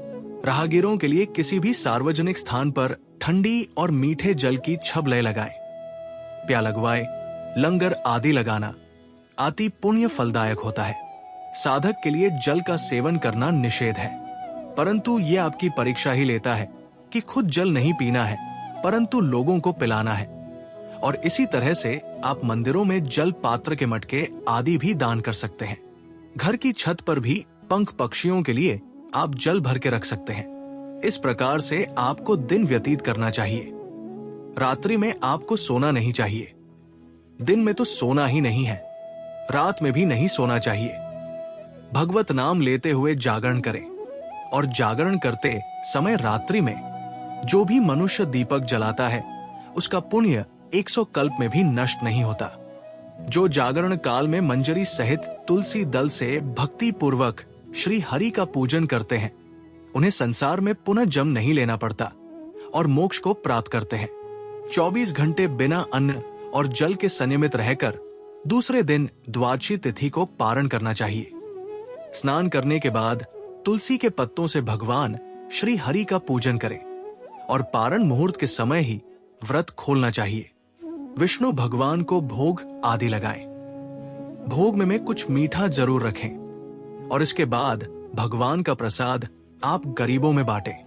राहगीरों के लिए किसी भी सार्वजनिक स्थान पर ठंडी और मीठे जल की छबले लगाएं, प्या लगवाए, लंगर आदि लगाना अति पुण्य फलदायक होता है। साधक के लिए जल का सेवन करना निषेध है, परंतु यह आपकी परीक्षा ही लेता है कि खुद जल नहीं पीना है परंतु लोगों को पिलाना है। और इसी तरह से आप मंदिरों में जल पात्र के मटके आदि भी दान कर सकते हैं। घर की छत पर भी पंख पक्षियों के लिए आप जल भर के रख सकते हैं। इस प्रकार से आपको दिन व्यतीत करना चाहिए। रात्रि में आपको सोना नहीं चाहिए। दिन में तो सोना ही नहीं है, रात में भी नहीं सोना चाहिए। भगवत नाम लेते हुए जागरण करें और जागरण करते समय रात्रि में जो भी मनुष्य दीपक जलाता है उसका पुण्य 100 कल्प में भी नष्ट नहीं होता। जो जागरण काल में मंजरी सहित तुलसी दल से भक्ति पूर्वक श्री हरि का पूजन करते हैं उन्हें संसार में पुनः जन्म नहीं लेना पड़ता और मोक्ष को प्राप्त करते हैं। 24 घंटे बिना अन्न और जल के संयमित रहकर दूसरे दिन द्वादशी तिथि को पारण करना चाहिए। स्नान करने के बाद तुलसी के पत्तों से भगवान श्री हरि का पूजन करें और पारण मुहूर्त के समय ही व्रत खोलना चाहिए। विष्णु भगवान को भोग आदि लगाएं। भोग में कुछ मीठा जरूर रखें और इसके बाद भगवान का प्रसाद आप गरीबों में बांटें।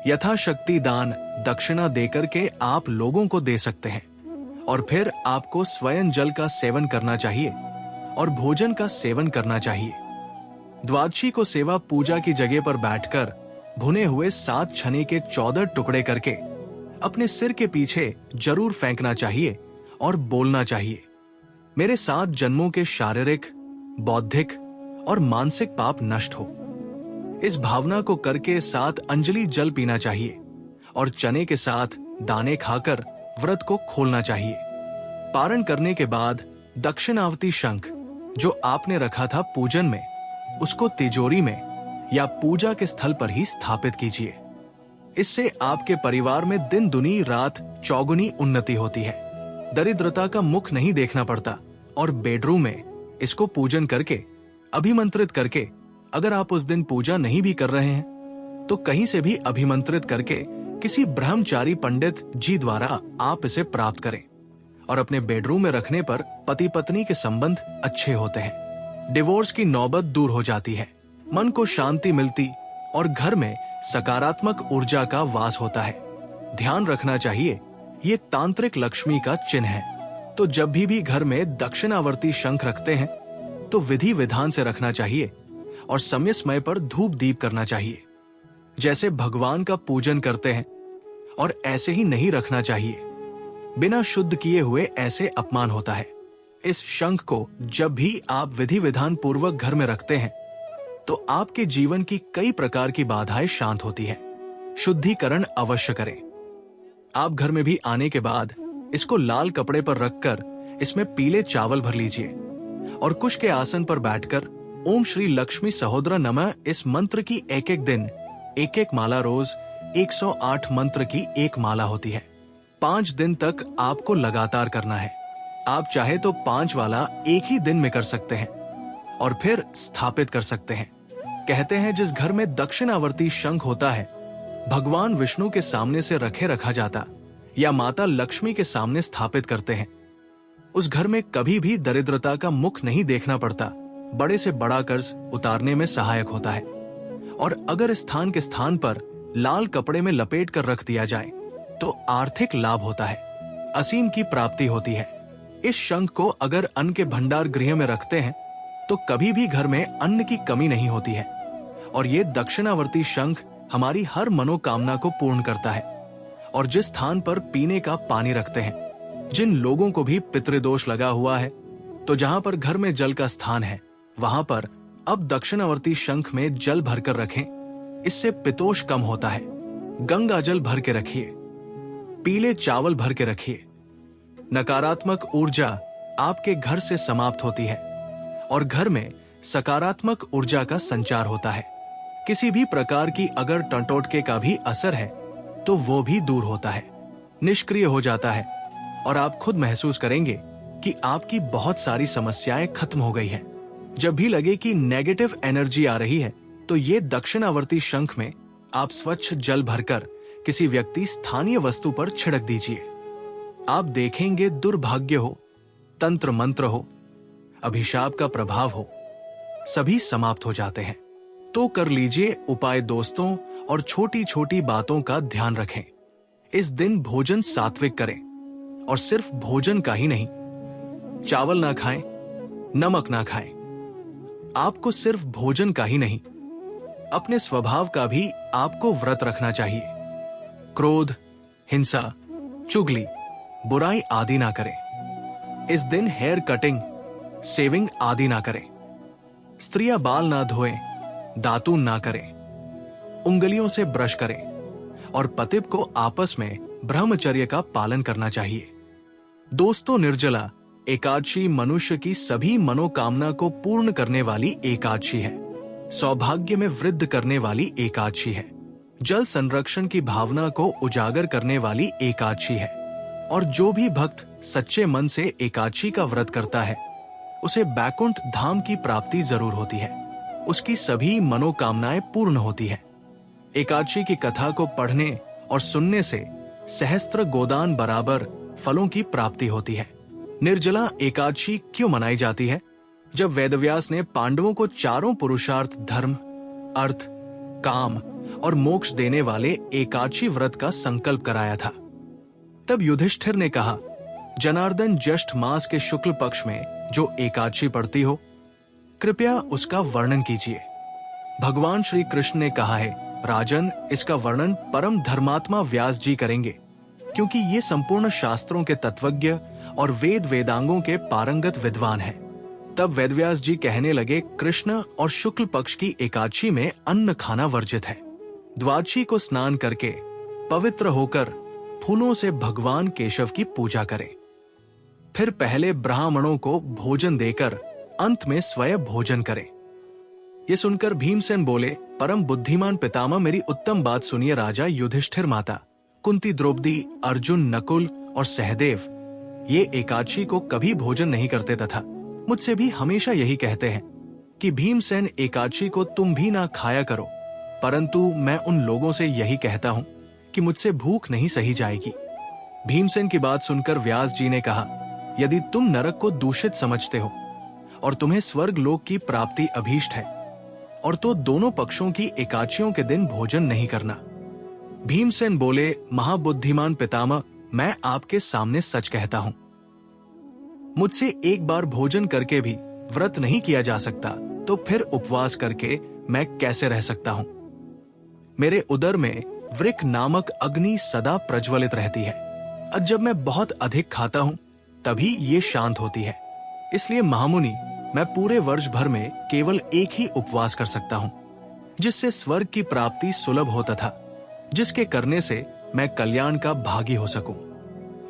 यथाशक्ति दान दक्षिणा देकर के आप लोगों को दे सकते हैं और फिर आपको स्वयं जल का सेवन करना चाहिए और भोजन का सेवन करना चाहिए। द्वादशी को सेवा पूजा की जगह पर बैठकर भुने हुए 7 छने के 14 टुकड़े करके अपने सिर के पीछे जरूर फेंकना चाहिए और बोलना चाहिए, मेरे 7 जन्मों के शारीरिक, बौद्धिक और मानसिक पाप नष्ट हो। इस भावना को करके 7 अंजलि जल पीना चाहिए और चने के साथ दाने खाकर व्रत को खोलना चाहिए। पारण करने के बाद दक्षिणावती शंख जो आपने रखा था पूजन में उसको तिजोरी में या पूजा के स्थल पर ही स्थापित कीजिए। इससे आपके परिवार में दिन दुनी रात चौगुनी उन्नति होती है। दरिद्रता का मुख नहीं देखना पड़ता और बेडरूम में इसको पूजन करके अभिमंत्रित करके, अगर आप उस दिन पूजा नहीं भी कर रहे हैं तो कहीं से भी अभिमंत्रित करके किसी ब्रह्मचारी पंडित जी द्वारा आप इसे प्राप्त करें और अपने बेडरूम में रखने पर पति पत्नी के संबंध अच्छे होते हैं। डिवोर्स की नौबत दूर हो जाती है, मन को शांति मिलती और घर में सकारात्मक ऊर्जा का वास होता है। ध्यान रखना चाहिए, ये तांत्रिक लक्ष्मी का चिन्ह है। तो जब भी घर में दक्षिणावर्ती शंख रखते हैं तो विधि विधान से रखना चाहिए और समय समय पर धूप दीप करना चाहिए, जैसे भगवान का पूजन करते हैं, और ऐसे ही नहीं रखना चाहिए। बिना शुद्ध किए हुए ऐसे अपमान होता है। इस शंख को जब भी आप विधि विधान पूर्वक घर में रखते हैं तो आपके जीवन की कई प्रकार की बाधाएं शांत होती है। शुद्धिकरण अवश्य करें। आप घर में भी आने के बाद इसको लाल कपड़े पर रखकर इसमें पीले चावल भर लीजिए और कुश के आसन पर बैठकर ओम श्री लक्ष्मी सहोदरा नमः इस मंत्र की एक दिन एक माला रोज 108 मंत्र की एक माला होती है 5 दिन तक आपको लगातार करना है। आप चाहे तो 5 वाला एक ही दिन में कर सकते हैं और फिर स्थापित कर सकते हैं। कहते हैं जिस घर में दक्षिणावर्ती शंख होता है, भगवान विष्णु के सामने से रखा जाता या माता लक्ष्मी के सामने स्थापित करते हैं, उस घर में कभी भी दरिद्रता का मुख नहीं देखना पड़ता। बड़े से बड़ा कर्ज उतारने में सहायक होता है। और अगर स्थान के स्थान पर लाल कपड़े में लपेट कर रख दिया जाए तो आर्थिक लाभ होता है, असीम की प्राप्ति होती है। इस शंख को अगर अन्न के भंडार गृह में रखते हैं तो कभी भी घर में अन्न की कमी नहीं होती है। और ये दक्षिणावर्ती शंख हमारी हर मनोकामना को पूर्ण करता है। और जिस स्थान पर पीने का पानी रखते हैं, जिन लोगों को भी पितृदोष लगा हुआ है, तो जहां पर घर में जल का स्थान है वहां पर अब दक्षिणावर्ती शंख में जल भरकर रखें। इससे पितोष कम होता है। गंगा जल भर के रखिए, पीले चावल भर के रखिए। नकारात्मक ऊर्जा आपके घर से समाप्त होती है और घर में सकारात्मक ऊर्जा का संचार होता है। किसी भी प्रकार की अगर टंटोटके का भी असर है तो वो भी दूर होता है, निष्क्रिय हो जाता है और आप खुद महसूस करेंगे कि आपकी बहुत सारी समस्याएं खत्म हो गई हैं। जब भी लगे कि नेगेटिव एनर्जी आ रही है तो ये दक्षिणावर्ती शंख में आप स्वच्छ जल भरकर किसी व्यक्ति स्थानीय वस्तु पर छिड़क दीजिए। आप देखेंगे दुर्भाग्य हो, तंत्र मंत्र हो, अभिशाप का प्रभाव हो, सभी समाप्त हो जाते हैं। तो कर लीजिए उपाय दोस्तों, और छोटी छोटी बातों का ध्यान रखें। इस दिन भोजन सात्विक करें और सिर्फ भोजन का ही नहीं, चावल ना खाएं, नमक ना खाएं। आपको सिर्फ भोजन का ही नहीं, अपने स्वभाव का भी आपको व्रत रखना चाहिए। क्रोध, हिंसा, चुगली, बुराई आदि ना करें। इस दिन हेयर कटिंग, शेविंग आदि ना करें। स्त्रियां बाल ना धोएं, दातून ना करें, उंगलियों से ब्रश करें और पतिप को आपस में ब्रह्मचर्य का पालन करना चाहिए। दोस्तों, निर्जला एकादशी मनुष्य की सभी मनोकामना को पूर्ण करने वाली एकादशी है। सौभाग्य में वृद्धि करने वाली एकादशी है। जल संरक्षण की भावना को उजागर करने वाली एकादशी है। और जो भी भक्त सच्चे मन से एकादशी का व्रत करता है उसे बैकुंठ धाम की प्राप्ति जरूर होती है। उसकी सभी मनोकामनाएं पूर्ण होती है। एकादशी की कथा को पढ़ने और सुनने से सहस्त्र गोदान बराबर फलों की प्राप्ति होती है। निर्जला एकादशी क्यों मनाई जाती है? जब वेदव्यास ने पांडवों को चारों पुरुषार्थ धर्म, अर्थ, काम और मोक्ष देने वाले एकादशी व्रत का संकल्प कराया था, तब युधिष्ठिर ने कहा, जनार्दन, ज्येष्ठ मास के शुक्ल पक्ष में जो एकादशी पड़ती हो, कृपया उसका वर्णन कीजिए। भगवान श्री कृष्ण ने कहा है, राजन, इसका वर्णन परम धर्मात्मा व्यास जी करेंगे, क्योंकि ये संपूर्ण शास्त्रों के तत्वज्ञ और वेद वेदांगों के पारंगत विद्वान हैं। तब वेदव्यास जी कहने लगे, कृष्ण और शुक्ल पक्ष की एकादशी में अन्न खाना वर्जित है। द्वादशी को स्नान करके पवित्र होकर फूलों से भगवान केशव की पूजा करें। फिर पहले ब्राह्मणों को भोजन देकर अंत में स्वयं भोजन करें। ये सुनकर भीमसेन बोले, परम बुद्धिमान पितामह, मेरी उत्तम बात सुनिए। राजा युधिष्ठिर, माता कुंती, द्रौपदी, अर्जुन, नकुल और सहदेव ये एकादशी को कभी भोजन नहीं करते तथा मुझसे भी हमेशा यही कहते हैं कि भीमसेन एकादशी को तुम भी ना खाया करो, परंतु मैं उन लोगों से यही कहता हूँ कि मुझसे भूख नहीं सही जाएगी। भीमसेन की बात सुनकर व्यास जी ने कहा, यदि तुम नरक को दूषित समझते हो और तुम्हें स्वर्ग लोक की प्राप्ति अभीष्ट है, और तो दोनों पक्षों की एकादशियों के दिन भोजन नहीं करना। भीमसेन बोले, महाबुद्धिमान पितामह, मैं आपके सामने सच कहता हूं, मुझसे एक बार भोजन करके भी व्रत नहीं किया जा सकता, तो फिर उपवास करके मैं कैसे रह सकता हूं? मेरे उदर में वृक नामक अग्नि सदा प्रज्वलित रहती है, और जब मैं बहुत अधिक खाता हूं तभी ये शांत होती है। इसलिए महामुनि, मैं पूरे वर्ष भर में केवल एक ही उपवास कर सकता हूं, जिससे स्वर्ग की प्राप्ति सुलभ हो तथा जिसके करने से मैं कल्याण का भागी हो सकूं।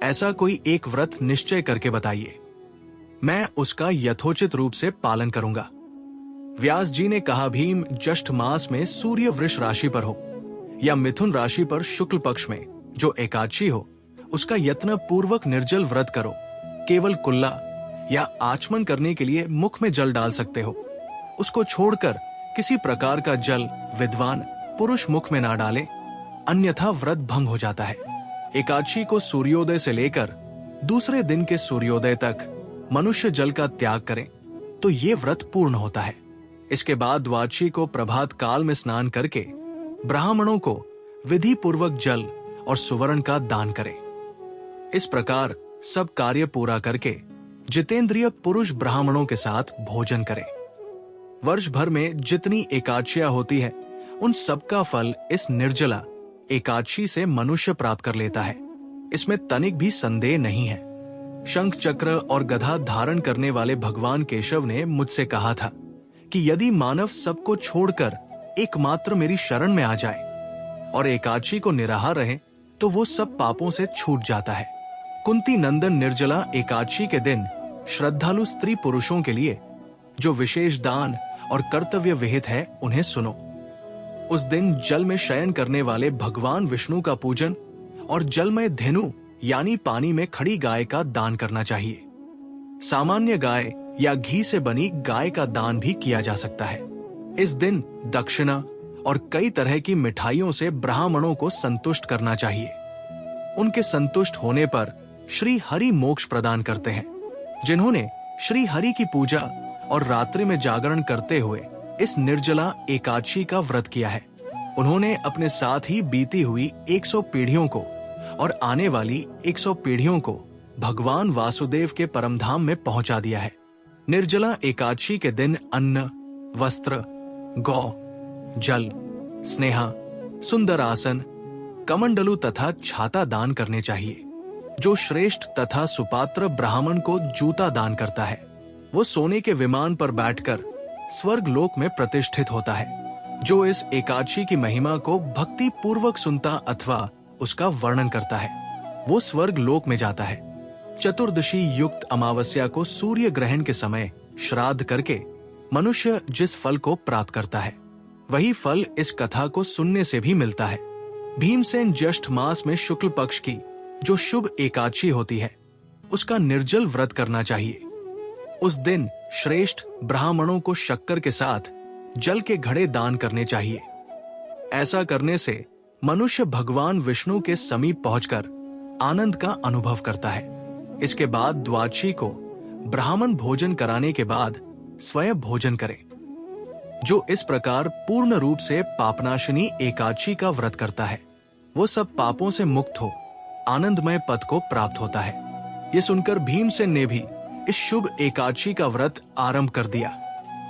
ऐसा कोई एक व्रत निश्चय करके बताइए, मैं उसका यथोचित रूप से पालन करूंगा। व्यास जी ने कहा, भीम, ज्येष्ठ मास में सूर्य वृष राशि पर हो या मिथुन राशि पर शुक्ल पक्ष में जो एकादशी हो, उसका यत्न पूर्वक निर्जल व्रत करो। केवल कुल्ला या आचमन करने के लिए मुख में जल डाल सकते हो। उसको छोड़कर किसी प्रकार का जल विद्वान पुरुष मुख में ना डाले, अन्यथा व्रत भंग हो जाता है। एकादशी को सूर्योदय से लेकर दूसरे दिन के सूर्योदय तक मनुष्य जल का त्याग करें तो ये व्रत पूर्ण होता है। इसके बाद द्वादशी को प्रभात काल में स्नान करके ब्राह्मणों को विधि पूर्वक जल और सुवर्ण का दान करें। इस प्रकार सब कार्य पूरा करके जितेंद्रिय पुरुष ब्राह्मणों के साथ भोजन करें। वर्ष भर में जितनी एकादशियां होती है उन सबका फल इस निर्जला एकादशी से मनुष्य प्राप्त कर लेता है, इसमें तनिक भी संदेह नहीं है। शंख चक्र और गदा धारण करने वाले भगवान केशव ने मुझसे कहा था कि यदि मानव सबको छोड़कर एकमात्र मेरी शरण में आ जाए और एकादशी को निराहार रहे तो वो सब पापों से छूट जाता है। कुंती नंदन निर्जला एकादशी के दिन श्रद्धालु स्त्री पुरुषों के लिए जो विशेष दान और कर्तव्य विहित है उन्हें सुनो। उस दिन जल में शयन करने वाले भगवान विष्णु का पूजन और जल में धेनु यानी पानी में खड़ी गाय का दान करना चाहिए। सामान्य गाय या घी से बनी गाय का दान भी किया जा सकता है। इस दिन दक्षिणा और कई तरह की मिठाइयों से ब्राह्मणों को संतुष्ट करना चाहिए। उनके संतुष्ट होने पर श्री हरि मोक्ष प्रदान करते हैं। जिन्होंने श्री हरि की पूजा और रात्रि में जागरण करते हुए इस निर्जला एकादशी का व्रत किया है, उन्होंने अपने साथ ही बीती हुई 100 पीढ़ियों को और आने वाली 100 पीढ़ियों को भगवान वासुदेव के परमधाम में पहुंचा दिया है। निर्जला एकादशी के दिन अन्न, वस्त्र, गौ, जल, स्नेहा, सुंदर आसन, कमंडलू तथा छाता दान करने चाहिए। जो श्रेष्ठ तथा सुपात्र ब्राह्मण को जूता दान करता है वो सोने के विमान पर बैठकर स्वर्ग लोक में प्रतिष्ठित होता है। जो इस एकादशी की महिमा को भक्ति पूर्वक सुनता अथवा उसका वर्णन करता है वो स्वर्ग लोक में जाता है। चतुर्दशी युक्त अमावस्या को सूर्य ग्रहण के समय श्राद्ध करके मनुष्य जिस फल को प्राप्त करता है वही फल इस कथा को सुनने से भी मिलता है। भीमसेन ज्येष्ठ मास में शुक्ल पक्ष की जो शुभ एकादशी होती है उसका निर्जल व्रत करना चाहिए। उस दिन श्रेष्ठ ब्राह्मणों को शक्कर के साथ जल के घड़े दान करने चाहिए। ऐसा करने से मनुष्य भगवान विष्णु के समीप पहुंचकर आनंद का अनुभव करता है। इसके बाद द्वादशी को ब्राह्मण भोजन कराने के बाद स्वयं भोजन करे। जो इस प्रकार पूर्ण रूप से पापनाशिनी एकादशी का व्रत करता है वो सब पापों से मुक्त हो आनंदमय पद को प्राप्त होता है। ये सुनकर भीमसेन ने भी इस शुभ एकादशी का व्रत आरंभ कर दिया।